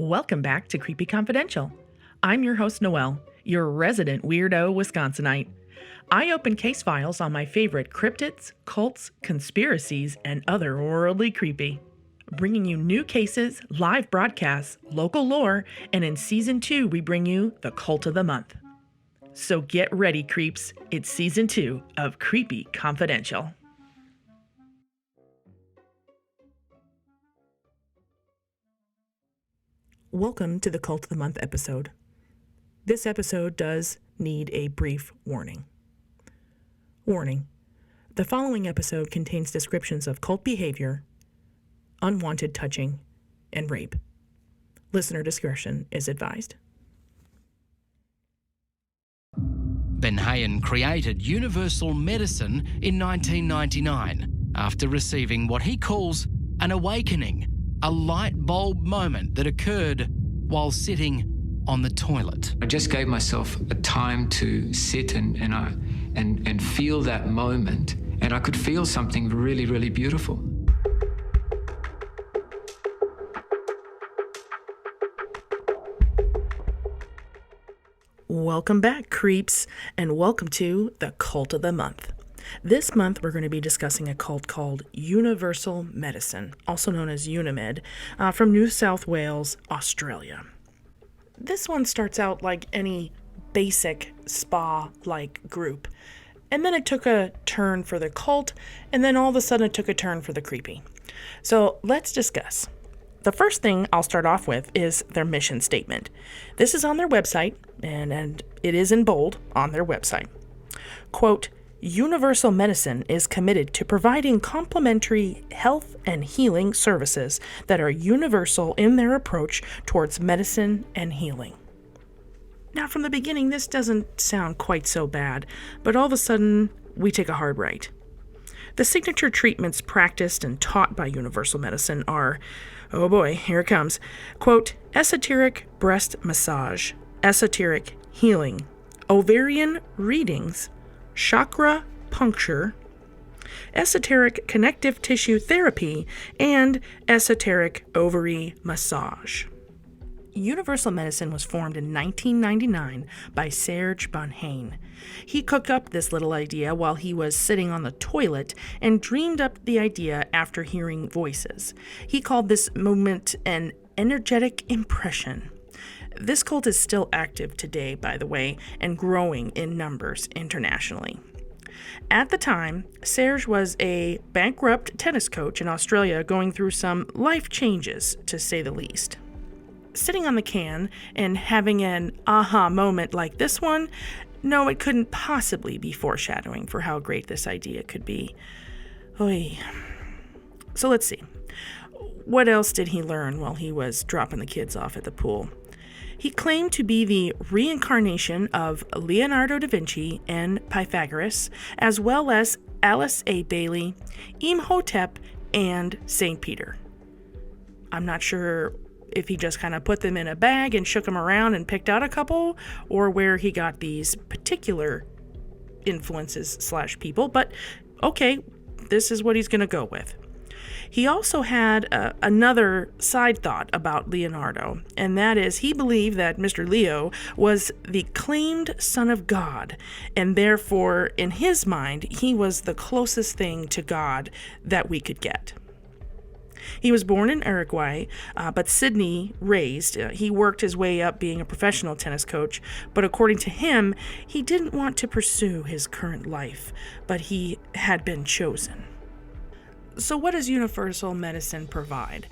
Welcome back to Creepy Confidential. I'm your host, Noelle, your resident weirdo Wisconsinite. I open case files on my favorite cryptids, cults, conspiracies, and otherworldly creepy. Bringing you new cases, live broadcasts, local lore, and in Season 2, we bring you the Cult of the Month. So get ready, creeps. It's Season 2 of Creepy Confidential. Welcome to the Cult of the Month episode. This episode does need a brief warning. Warning: the following episode contains descriptions of cult behavior, unwanted touching, and rape. Listener discretion is advised. Ben-hain created universal medicine in 1999 after receiving what he calls an awakening, a light bulb moment that occurred while sitting on the toilet. I just gave myself a time to sit and feel that moment, and I could feel something really, really beautiful. Welcome back, creeps, and welcome to the Cult of the Month. This month, we're going to be discussing a cult called Universal Medicine, also known as Unimed, from New South Wales, Australia. This one starts out like any basic spa-like group, and then it took a turn for the cult, and then all of a sudden it took a turn for the creepy. So let's discuss. The first thing I'll start off with is their mission statement. This is on their website, and it is in bold on their website. Quote, Universal Medicine is committed to providing complementary health and healing services that are universal in their approach towards medicine and healing. Now, from the beginning, this doesn't sound quite so bad, but all of a sudden, we take a hard right. The signature treatments practiced and taught by Universal Medicine are, oh boy, here it comes, quote, esoteric breast massage, esoteric healing, ovarian readings, chakra puncture, esoteric connective tissue therapy, and esoteric ovary massage. Universal Medicine was formed in 1999 by Serge Benhayon. He cooked up this little idea while he was sitting on the toilet and dreamed up the idea after hearing voices. He called this movement an energetic impression. This cult is still active today, by the way, and growing in numbers internationally. At the time, Serge was a bankrupt tennis coach in Australia going through some life changes, to say the least. Sitting on the can and having an aha moment like this one, no, it couldn't possibly be foreshadowing for how great this idea could be. Oy. So let's see. What else did he learn while he was dropping the kids off at the pool? He claimed to be the reincarnation of Leonardo da Vinci and Pythagoras, as well as Alice A. Bailey, Imhotep, and St. Peter. I'm not sure if he just kind of put them in a bag and shook them around and picked out a couple, or where he got these particular influences / people, but okay, this is what he's going to go with. He also had another side thought about Leonardo, and that is he believed that Mr. Leo was the claimed son of God, and therefore, in his mind, he was the closest thing to God that we could get. He was born in Uruguay, but Sydney raised. He worked his way up being a professional tennis coach, but according to him, he didn't want to pursue his current life, but he had been chosen. So what does Universal Medicine provide?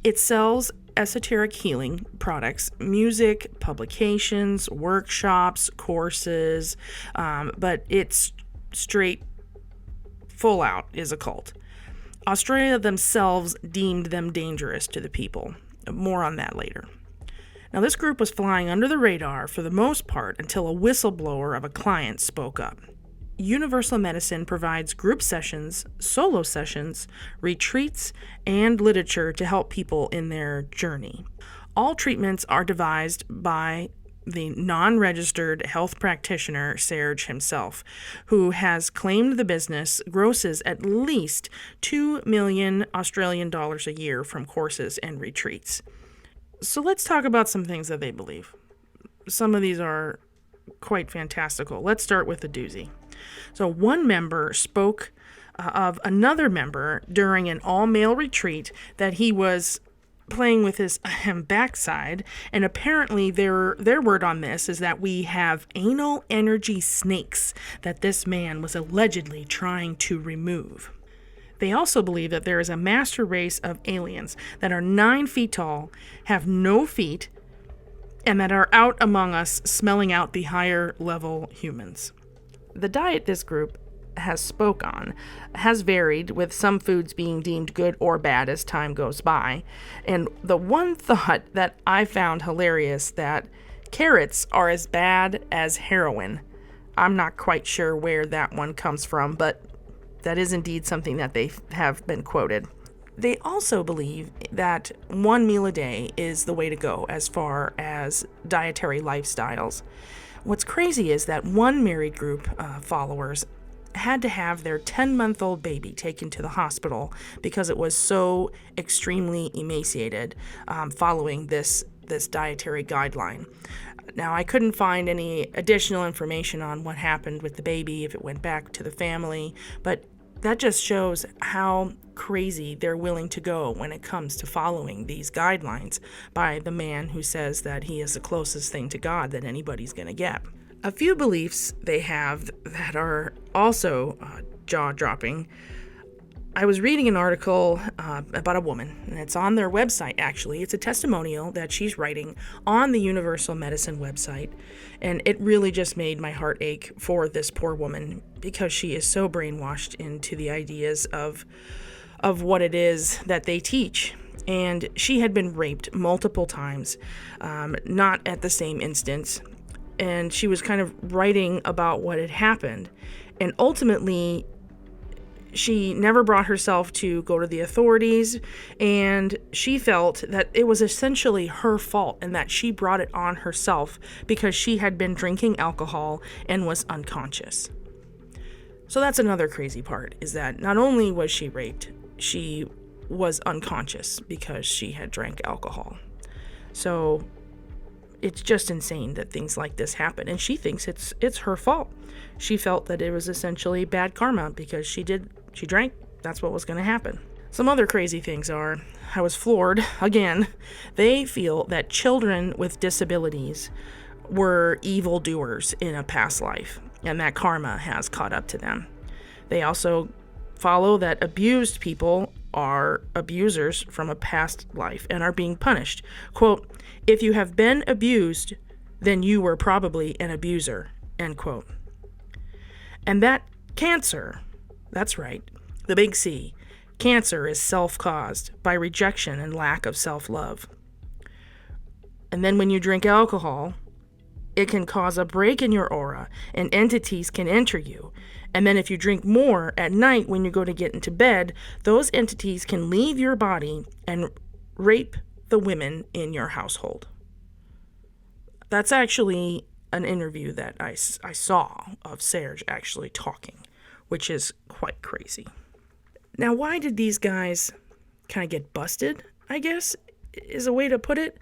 It sells esoteric healing products, music, publications, workshops, courses, but it's straight, full out is a cult. Australia themselves deemed them dangerous to the people. More on that later. Now, this group was flying under the radar for the most part until a whistleblower of a client spoke up. Universal Medicine provides group sessions, solo sessions, retreats, and literature to help people in their journey. All treatments are devised by the non-registered health practitioner, Serge himself, who has claimed the business grosses at least 2 million Australian dollars a year from courses and retreats. So let's talk about some things that they believe. Some of these are quite fantastical. Let's start with a doozy. So one member spoke of another member during an all-male retreat that he was playing with his backside, and apparently their word on this is that we have anal energy snakes that this man was allegedly trying to remove. They also believe that there is a master race of aliens that are 9 feet tall, have no feet, and that are out among us smelling out the higher level humans. The diet this group has spoke on has varied, with some foods being deemed good or bad as time goes by. And the one thought that I found hilarious, that carrots are as bad as heroin. I'm not quite sure where that one comes from, but that is indeed something that they have been quoted. They also believe that 1 meal a day is the way to go as far as dietary lifestyles. What's crazy is that one married group followers had to have their 10-month-old baby taken to the hospital because it was so extremely emaciated following this dietary guideline. Now, I couldn't find any additional information on what happened with the baby, if it went back to the family, but that just shows how crazy they're willing to go when it comes to following these guidelines by the man who says that he is the closest thing to God that anybody's going to get. A few beliefs they have that are also jaw-dropping. I was reading an article about a woman, and it's on their website, actually. It's a testimonial that she's writing on the Universal Medicine website, and it really just made my heart ache for this poor woman because she is so brainwashed into the ideas of what it is that they teach. And she had been raped multiple times, not at the same instance, and she was kind of writing about what had happened. And ultimately, she never brought herself to go to the authorities, and she felt that it was essentially her fault and that she brought it on herself because she had been drinking alcohol and was unconscious. So that's another crazy part, is that not only was she raped, she was unconscious because she had drank alcohol. So it's just insane that things like this happen, and she thinks it's her fault. She felt that it was essentially bad karma because she drank. That's what was going to happen. Some other crazy things are, I was floored again. They feel that children with disabilities were evildoers in a past life, and that karma has caught up to them. They also follow that abused people are abusers from a past life and are being punished. Quote, "If you have been abused, then you were probably an abuser," end quote. And that cancer, that's right, the big C, cancer is self-caused by rejection and lack of self-love. And then when you drink alcohol, it can cause a break in your aura and entities can enter you. And then if you drink more at night when you go to get into bed, those entities can leave your body and rape the women in your household. That's actually an interview that I saw of Serge actually talking, which is quite crazy. Now, why did these guys kind of get busted, I guess, is a way to put it?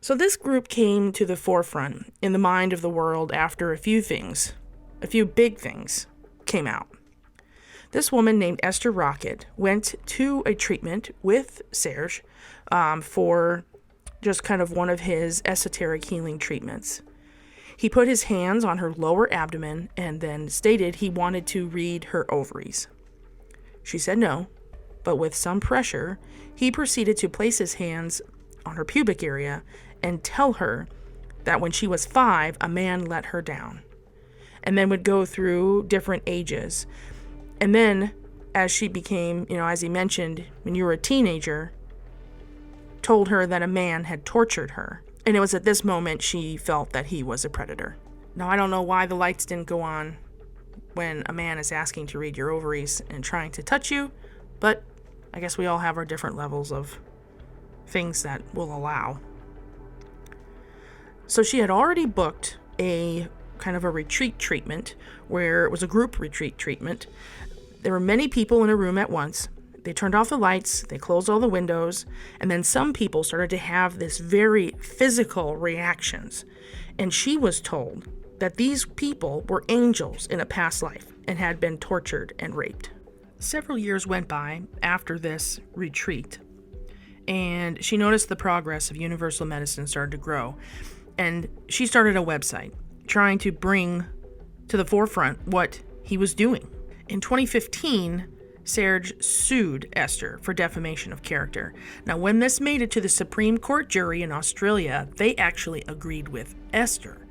So this group came to the forefront in the mind of the world after a few big things came out. This woman named Esther Rocket went to a treatment with Serge for just kind of one of his esoteric healing treatments. He put his hands on her lower abdomen and then stated he wanted to read her ovaries. She said no, but with some pressure, he proceeded to place his hands on her pubic area and tell her that when she was 5, a man let her down, and then would go through different ages. And then as she became, as he mentioned, when you were a teenager, told her that a man had tortured her. And it was at this moment she felt that he was a predator. Now, I don't know why the lights didn't go on when a man is asking to read your ovaries and trying to touch you, but I guess we all have our different levels of things that we'll allow. So she had already booked a kind of a retreat treatment where it was a group retreat treatment. There were many people in a room at once, They turned off the lights, they closed all the windows, and then some people started to have this very physical reactions. And she was told that these people were angels in a past life and had been tortured and raped. Several years went by after this retreat, and she noticed the progress of universal medicine started to grow. And she started a website trying to bring to the forefront what he was doing. In 2015, Serge sued Esther for defamation of character. Now, when this made it to the Supreme Court jury in Australia, they actually agreed with Esther.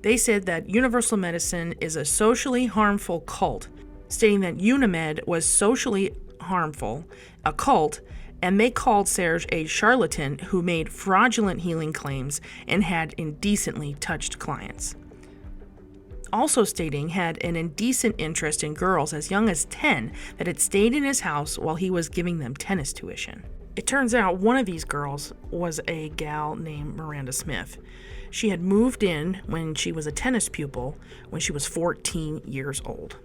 They said that universal medicine is a socially harmful cult, stating that Unimed was socially harmful, a cult, and they called Serge a charlatan who made fraudulent healing claims and had indecently touched clients. Also stating had an indecent interest in girls as young as 10 that had stayed in his house while he was giving them tennis tuition. It turns out one of these girls was a gal named Miranda Smith. She had moved in when she was a tennis pupil when she was 14 years old.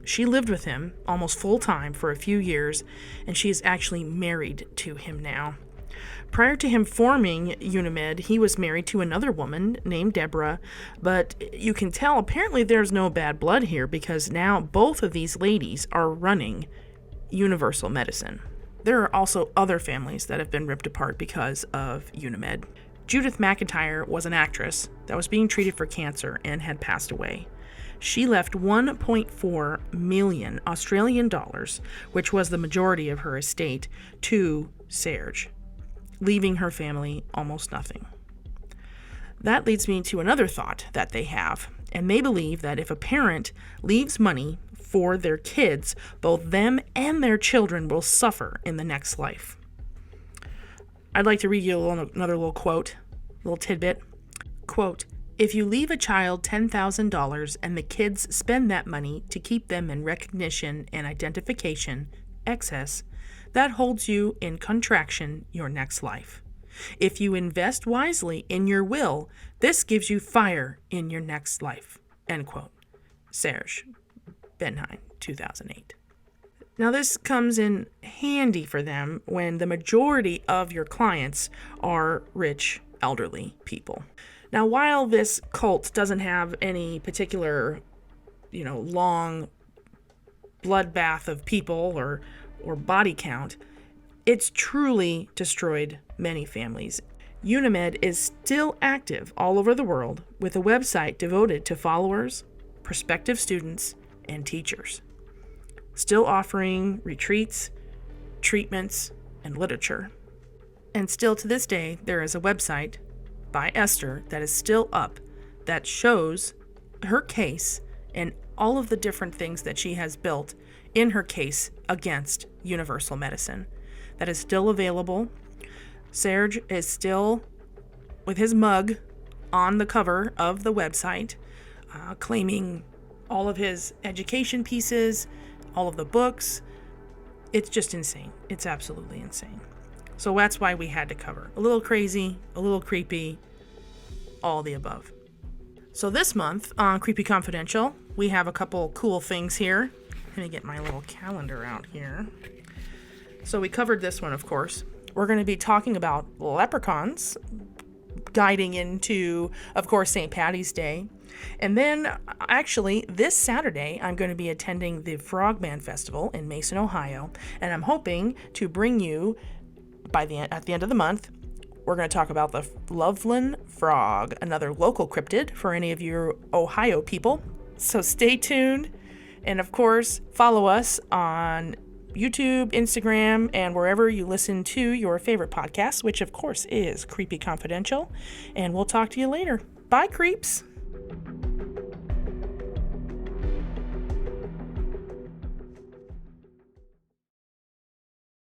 She lived with him almost full-time for a few years, and she is actually married to him now. Prior to him forming Unimed, he was married to another woman named Deborah, but you can tell apparently there's no bad blood here because now both of these ladies are running universal medicine. There are also other families that have been ripped apart because of Unimed. Judith McIntyre was an actress that was being treated for cancer and had passed away. She left 1.4 million Australian dollars, which was the majority of her estate, to Serge, leaving her family almost nothing. That leads me to another thought that they have, and they believe that if a parent leaves money for their kids, both them and their children will suffer in the next life. I'd like to read you another little quote, little tidbit. Quote, "If you leave a child $10,000 and the kids spend that money to keep them in recognition and identification, excess, that holds you in contraction your next life. If you invest wisely in your will, this gives you fire in your next life." End quote. Serge Benhayon, 2008. Now, this comes in handy for them when the majority of your clients are rich, elderly people. Now, while this cult doesn't have any particular, long bloodbath of people or body count, it's truly destroyed many families. Unimed is still active all over the world with a website devoted to followers, prospective students, and teachers. Still offering retreats, treatments, and literature. And still to this day, there is a website by Esther that is still up that shows her case and all of the different things that she has built in her case against universal medicine. That is still available. Serge is still with his mug on the cover of the website, claiming all of his education pieces, all of the books. It's just insane. It's absolutely insane. So that's why we had to cover. A little crazy, a little creepy, all the above. So this month on Creepy Confidential, we have a couple cool things here. Let me get my little calendar out here. So we covered this one, of course. We're going to be talking about leprechauns, guiding into, of course, St. Paddy's Day. And then, actually, this Saturday, I'm going to be attending the Frogman Festival in Mason, Ohio. And I'm hoping to bring you, at the end of the month, we're going to talk about the Loveland Frog, another local cryptid for any of you Ohio people. So stay tuned. And, of course, follow us on YouTube, Instagram, and wherever you listen to your favorite podcasts, which, of course, is Creepy Confidential. And we'll talk to you later. Bye, creeps.